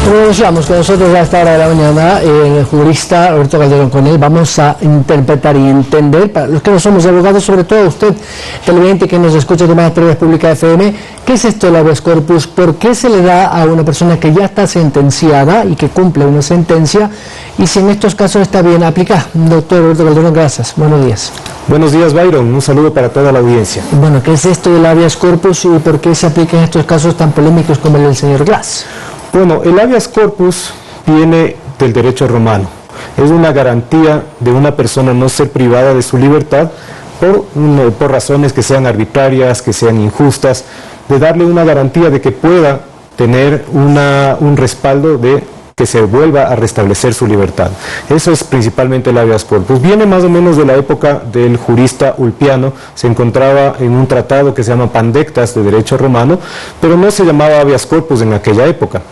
Regresamos con nosotros a esta hora de la mañana, el jurista Roberto Calderón. Con él vamos a interpretar y entender, para los que no somos abogados, sobre todo usted, televidente que nos escucha de manera TV Pública FM, ¿qué es esto del habeas corpus? ¿Por qué se le da a una persona que ya está sentenciada y que cumple una sentencia? Y si en estos casos está bien aplicada. Doctor Roberto Calderón, gracias. Buenos días. Buenos días, Byron. Un saludo para toda la audiencia. Bueno, ¿qué es esto del habeas corpus y por qué se aplica en estos casos tan polémicos como el del señor Glass? Bueno, el habeas corpus viene del derecho romano. Es una garantía de una persona no ser privada de su libertad por razones que sean arbitrarias, que sean injustas, de darle una garantía de que pueda tener un respaldo de que se vuelva a restablecer su libertad. Eso es principalmente el habeas corpus. Viene más o menos de la época del jurista Ulpiano, se encontraba en un tratado que se llama Pandectas de derecho romano, pero no se llamaba habeas corpus en aquella época.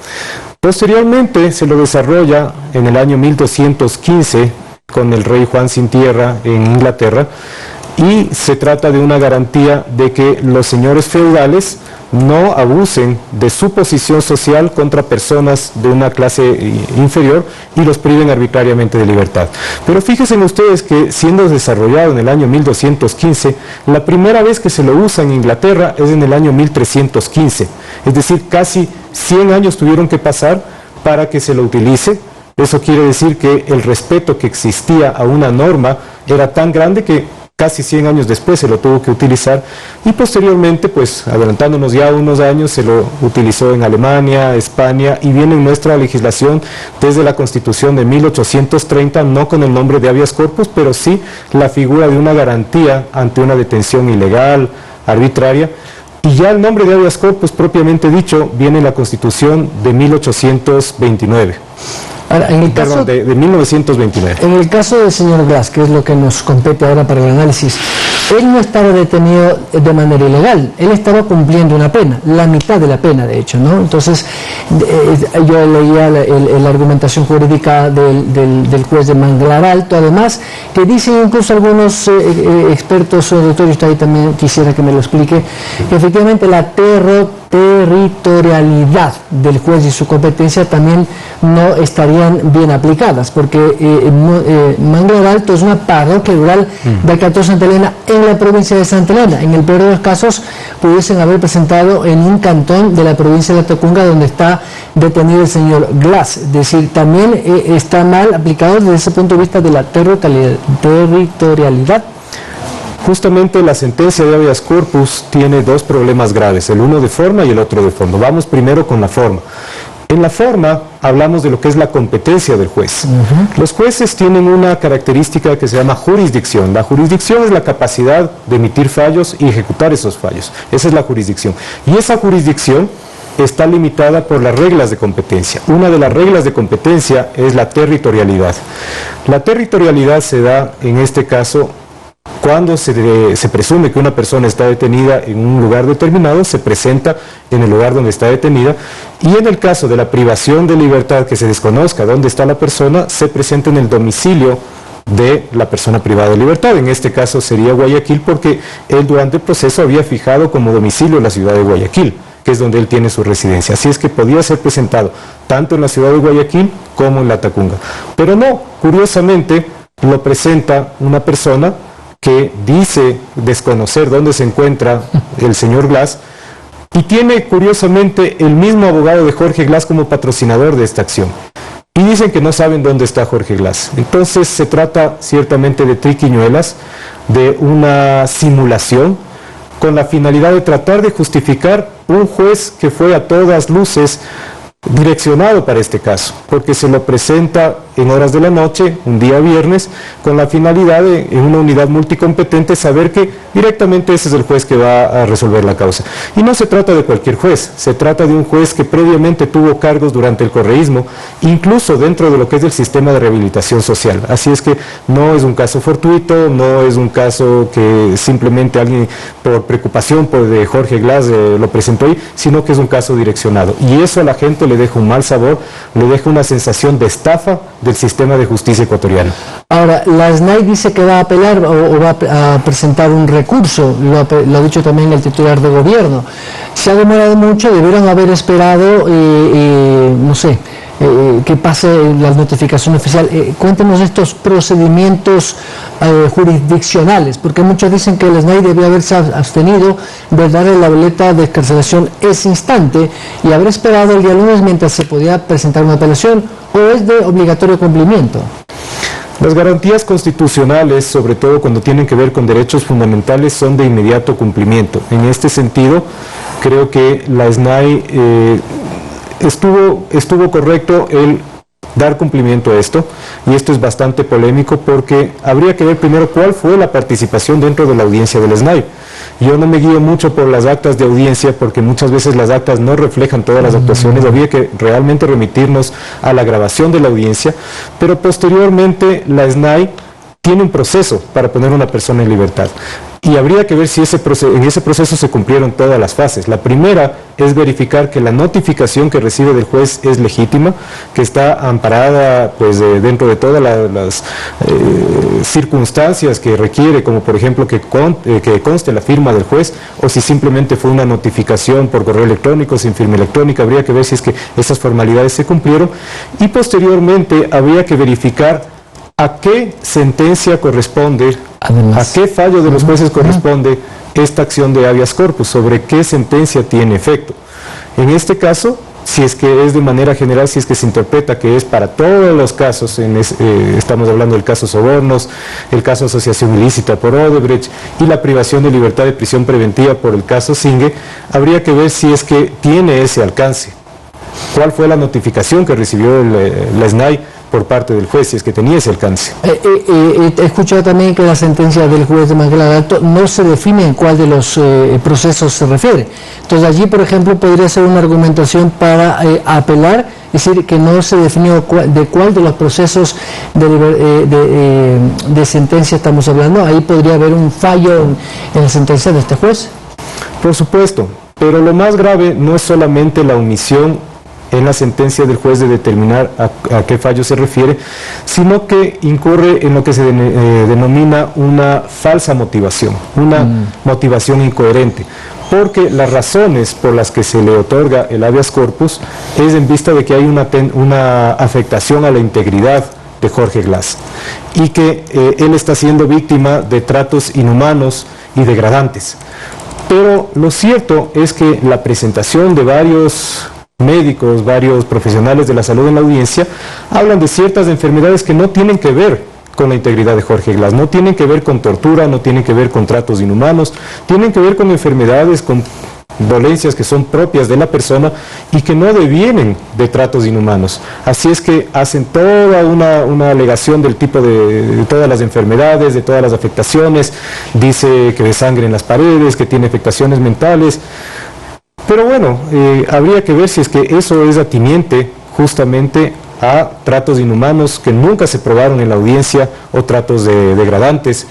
Posteriormente se lo desarrolla en el año 1215 con el rey Juan Sin Tierra en Inglaterra, y se trata de una garantía de que los señores feudales no abusen de su posición social contra personas de una clase inferior y los priven arbitrariamente de libertad. Pero fíjense ustedes que, siendo desarrollado en el año 1215, la primera vez que se lo usa en Inglaterra es en el año 1315, es decir, casi 100 años tuvieron que pasar para que se lo utilice. Eso quiere decir que el respeto que existía a una norma era tan grande que casi 100 años después se lo tuvo que utilizar, y posteriormente, pues adelantándonos ya unos años, se lo utilizó en Alemania, España, y viene en nuestra legislación desde la Constitución de 1830, no con el nombre de habeas corpus, pero sí la figura de una garantía ante una detención ilegal, arbitraria. Y ya el nombre de habeas corpus propiamente dicho viene en la Constitución de 1829. Ahora, de 1929. En el caso del señor Glass, que es lo que nos compete ahora para el análisis, él no estaba detenido de manera ilegal, él estaba cumpliendo una pena, la mitad de la pena de hecho, ¿no? Entonces, yo leía la argumentación jurídica del juez de Manglar Alto, además, que dicen incluso algunos expertos, doctor, y usted ahí también quisiera que me lo explique, que efectivamente la territorialidad del juez y su competencia también no estarían bien aplicadas, porque Manglar Alto es una parroquia rural del cantón Santa Elena en la provincia de Santa Elena. En el peor de los casos pudiesen haber presentado en un cantón de la provincia de Latacunga donde está detenido el señor Glass. Es decir, también está mal aplicado desde ese punto de vista de la territorialidad. Justamente la sentencia de habeas corpus tiene dos problemas graves, el uno de forma y el otro de fondo. Vamos primero con la forma. En la forma hablamos de lo que es la competencia del juez. Los jueces tienen una característica que se llama jurisdicción. La jurisdicción es la capacidad de emitir fallos y ejecutar esos fallos. Esa es la jurisdicción. Y esa jurisdicción está limitada por las reglas de competencia. Una de las reglas de competencia es la territorialidad. La territorialidad se da en este caso cuando se presume que una persona está detenida en un lugar determinado, se presenta en el lugar donde está detenida, y en el caso de la privación de libertad, que se desconozca dónde está la persona, se presenta en el domicilio de la persona privada de libertad. En este caso sería Guayaquil, porque él durante el proceso había fijado como domicilio la ciudad de Guayaquil, que es donde él tiene su residencia. Así es que podía ser presentado tanto en la ciudad de Guayaquil como en Latacunga. Pero no, curiosamente, lo presenta una persona que dice desconocer dónde se encuentra el señor Glass, y tiene curiosamente el mismo abogado de Jorge Glass como patrocinador de esta acción. Y dicen que no saben dónde está Jorge Glass. Entonces se trata ciertamente de triquiñuelas, de una simulación, con la finalidad de tratar de justificar un juez que fue a todas luces direccionado para este caso, porque se lo presenta en horas de la noche, un día viernes, con la finalidad de, en una unidad multicompetente, saber que directamente ese es el juez que va a resolver la causa. Y no se trata de cualquier juez, se trata de un juez que previamente tuvo cargos durante el correísmo, incluso dentro de lo que es el sistema de rehabilitación social. Así es que no es un caso fortuito, no es un caso que simplemente alguien por preocupación de Jorge Glass lo presentó ahí, sino que es un caso direccionado. Y eso a la gente le deja un mal sabor, le deja una sensación de estafa del sistema de justicia ecuatoriano. Ahora, la SNAI dice que va a apelar o va a presentar un recurso, lo ha dicho también el titular de gobierno. Se ha demorado mucho, debieron haber esperado, no sé, que pase la notificación oficial. Cuéntenos estos procedimientos jurisdiccionales, porque muchos dicen que el SNAI debió haberse abstenido de darle la boleta de excarcelación ese instante y haber esperado el día lunes mientras se podía presentar una apelación, o es de obligatorio cumplimiento. Las garantías constitucionales, sobre todo cuando tienen que ver con derechos fundamentales, son de inmediato cumplimiento. En este sentido, creo que la SNAI estuvo correcto el dar cumplimiento a esto, y esto es bastante polémico porque habría que ver primero cuál fue la participación dentro de la audiencia del SNAI. Yo no me guío mucho por las actas de audiencia porque muchas veces las actas no reflejan todas las actuaciones, habría que realmente remitirnos a la grabación de la audiencia, pero posteriormente la SNAI tiene un proceso para poner a una persona en libertad. Y habría que ver si en ese proceso se cumplieron todas las fases. La primera es verificar que la notificación que recibe del juez es legítima, que está amparada pues, dentro de todas las circunstancias que requiere, como por ejemplo que conste la firma del juez, o si simplemente fue una notificación por correo electrónico, sin firma electrónica. Habría que ver si es que esas formalidades se cumplieron. Y posteriormente habría que verificar a qué sentencia corresponde, a qué fallo de los jueces corresponde esta acción de habeas corpus, sobre qué sentencia tiene efecto. En este caso, si es que es de manera general, si es que se interpreta que es para todos los casos, estamos hablando del caso sobornos, el caso asociación ilícita por Odebrecht y la privación de libertad de prisión preventiva por el caso Singue, habría que ver si es que tiene ese alcance. ¿Cuál fue la notificación que recibió la SNAI por parte del juez, si es que tenía ese alcance? He escuchado también que la sentencia del juez de Manglada Alto no se define en cuál de los procesos se refiere. Entonces allí, por ejemplo, podría ser una argumentación para apelar, es decir, que no se definió de cuál de los procesos de sentencia estamos hablando. Ahí podría haber un fallo en la sentencia de este juez. Por supuesto, pero lo más grave no es solamente la omisión en la sentencia del juez de determinar a qué fallo se refiere, sino que incurre en lo que se denomina una falsa motivación, una motivación incoherente, porque las razones por las que se le otorga el habeas corpus es en vista de que hay una afectación a la integridad de Jorge Glass y que él está siendo víctima de tratos inhumanos y degradantes. Pero lo cierto es que la presentación de varios médicos, varios profesionales de la salud en la audiencia, hablan de ciertas enfermedades que no tienen que ver con la integridad de Jorge Glass, no tienen que ver con tortura, no tienen que ver con tratos inhumanos, tienen que ver con enfermedades, con dolencias que son propias de la persona y que no devienen de tratos inhumanos. Así es que hacen toda una alegación del tipo de todas las enfermedades, de todas las afectaciones, dice que ve sangre en las paredes, que tiene afectaciones mentales. Pero bueno, habría que ver si es que eso es atiniente justamente a tratos inhumanos que nunca se probaron en la audiencia o tratos degradantes.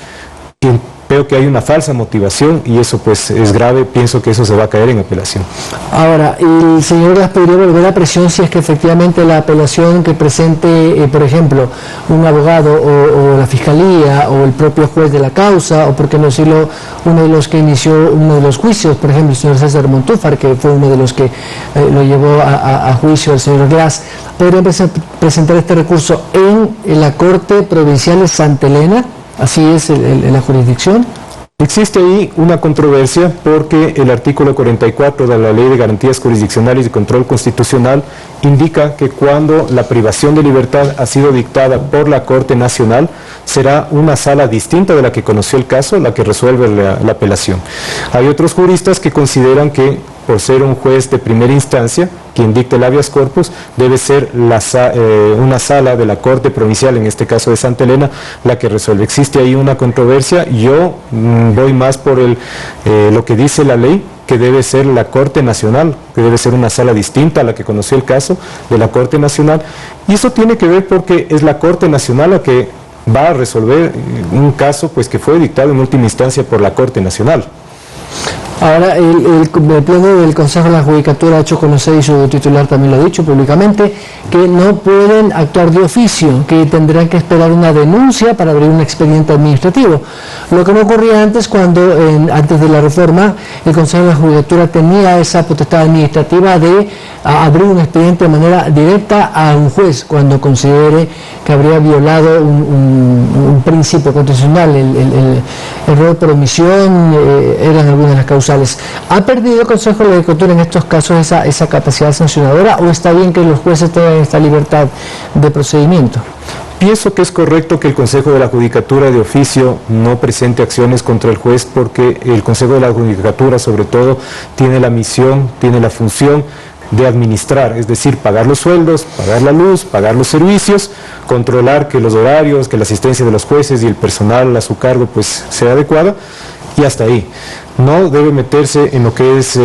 Veo que hay una falsa motivación y eso pues es grave, pienso que eso se va a caer en apelación. Ahora, el señor Glass podría volver a presión si es que efectivamente la apelación que presente, por ejemplo, un abogado o la fiscalía o el propio juez de la causa, o por qué no decirlo, uno de los que inició uno de los juicios, por ejemplo, el señor César Montúfar, que fue uno de los que lo llevó a juicio al señor Glass, podría presentar este recurso en la Corte Provincial de Santa Elena. ¿Así es la jurisdicción? Existe ahí una controversia porque el artículo 44 de la Ley de Garantías Jurisdiccionales y Control Constitucional indica que cuando la privación de libertad ha sido dictada por la Corte Nacional, será una sala distinta de la que conoció el caso, la que resuelve la apelación. Hay otros juristas que consideran que por ser un juez de primera instancia, quien dicta el habeas corpus, debe ser una sala de la Corte Provincial, en este caso de Santa Elena, la que resuelve. Existe ahí una controversia, yo voy más por lo que dice la ley, que debe ser la Corte Nacional, que debe ser una sala distinta a la que conoció el caso de la Corte Nacional, y eso tiene que ver porque es la Corte Nacional la que va a resolver un caso pues que fue dictado en última instancia por la Corte Nacional. Ahora, el Pleno del Consejo de la Judicatura ha hecho conocer, y su titular también lo ha dicho públicamente, que no pueden actuar de oficio, que tendrán que esperar una denuncia para abrir un expediente administrativo. Lo que no ocurría antes, antes de la reforma, el Consejo de la Judicatura tenía esa potestad administrativa de abrir un expediente de manera directa a un juez cuando considere que habría violado un principio constitucional. El error por omisión eran algunas de las causales. ¿Ha perdido el Consejo de la Judicatura en estos casos esa capacidad sancionadora o está bien que los jueces tengan esta libertad de procedimiento? Pienso que es correcto que el Consejo de la Judicatura de oficio no presente acciones contra el juez, porque el Consejo de la Judicatura sobre todo tiene la misión, tiene la función de administrar, es decir, pagar los sueldos, pagar la luz, pagar los servicios, controlar que los horarios, que la asistencia de los jueces y el personal a su cargo pues sea adecuada, y hasta ahí. No debe meterse en lo que es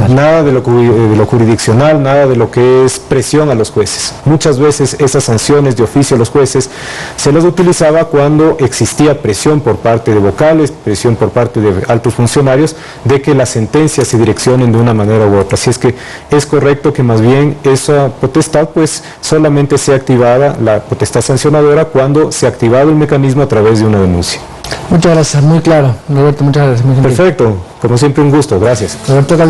nada de lo jurisdiccional, nada de lo que es presión a los jueces. Muchas veces esas sanciones de oficio a los jueces se las utilizaba cuando existía presión por parte de vocales, presión por parte de altos funcionarios, de que las sentencias se direccionen de una manera u otra. Así es que es correcto que más bien esa potestad pues solamente sea activada, la potestad sancionadora, cuando se ha activado el mecanismo a través de una denuncia. Muchas gracias, muy claro, Roberto, muchas gracias. Muy Perfecto, como siempre un gusto, gracias. Roberto Calderón.